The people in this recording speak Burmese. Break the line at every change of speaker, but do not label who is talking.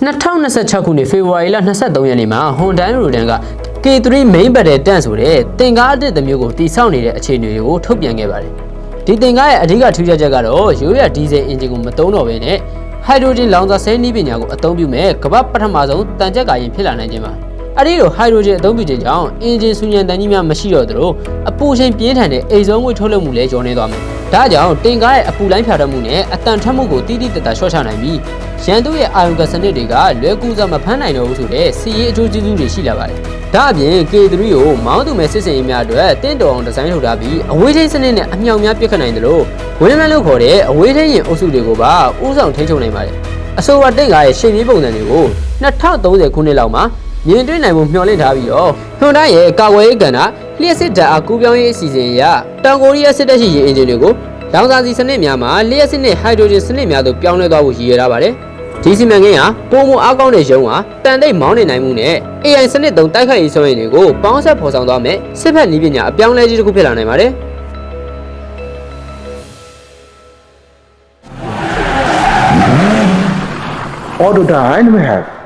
2026 ခုနှစ်ဖေဖော်ဝါရီလ23ရက်နေ့မှာ Hyundai Rodan က K3 Main Battle Tank ဆိုတဲ့သင်္ကားအသစ်တစ်မျိုးကိုတည်ဆောက်နေတဲ့အခြေအနေကိုထုတ်ပြန်ခဲ့ပါတယ်။ဒီသင်္ကားရဲ့အဓိကထူးခြားချက်ကတော့ရိုးရာဒီဇယ်အင်ဂျင်ကိုမသုံးတော့ဘဲနဲ့ Hydrogen လောင်စာဆဲနည်းပညာကိုအသုံးပြုမဲ့ကမ္ဘာပထမဆုံးတန်ကြပ်ကာရင်ဖြစ်လာနိုင်ခြင်းပါ။အဲဒီလို Hydrogen အသုံးပြုခြင်းကြောင့်အင်ဂျင်ဆူညံတန်ကြီးများမရှိတော့သလိုအပူချိန်ပြင်းထန်တဲ့အိမ်ဆုံးငွေထုတ်လုပ်မှုလည်းလျော့နေသွားမယ်။ဒါကြောင့်တင်ကားရဲ့အပူလိုင်းဖြာတတ်မှုနဲ့အတန်ထက်မှုကိုတိတိတတ်တာလျှော့ချနိုင်ပြီးရန်သူရဲ့အာယုံကစနစ်တွေကလွယ်ကူစွာမဖမ်းနိုင်တော့ဘူးဆိုတဲ့စီးရေးအကျိုးကျေးဇူးတွေရှိလာပါတယ်။ဒါအပြင် K3 ကိုမောင်းသူမဲ့စစ်စင်ရေးများအတွက်တင့်တော်အောင်ဒီဇိုင်းလုပ်ထားပြီးအဝေးထိန်းစနစ်နဲ့အမြောက်များပြစ်ခတ်နိုင်တယ်လို့ဝင်းမန်းလို့ခေါ်တဲ့အဝေးထိန်းရင်အုပ်စုတွေကိုပါဥဆောင်ထိန်းချုပ်နိုင်ပါတယ်။အဆိုပါတင်ကားရဲ့ရှေ့ပြေးပုံစံတွေကို2030ခုနှစ်လောက်မှာမြင်တွေ့နိုင်မှုမျှော်လင့်ထားပြီးတော့ Hyundai ရဲ့ကာကွယ်ရေးကဏ္ဍလျှက်စစ်ဓာတ်အားကူးပြောင်းရေးအစီအစဉ်အရတောင်ကိုရီးယားစစ်တပ်ရှိရင်အင်ဂျင်တွေကိုလောင်စာဆီစနစ်များမှာလျှက်စစ်နဲ့ဟိုက်ဒရိုဂျင်စနစ်များသို့ပြောင်းလဲသွားဖို့ရည်ရွယ်ထားပါတယ်။ဒီစီမံကိန်းဟာပုံမအားကောင်းတဲ့ရုံးဟာတန်တိတ်မောင်းနေနိုင်မှုနဲ့ AI စနစ်သုံးတိုက်ခိုက်ရေးစွမ်းရည်တွေကိုပေါင်းစပ်ဖော်ဆောင်သွားမယ်စစ်ဖက်နည်းပညာအပြောင်းလဲကြီးတစ်ခုဖြစ်လာနိုင်ပါတယ်။
Autodyne we have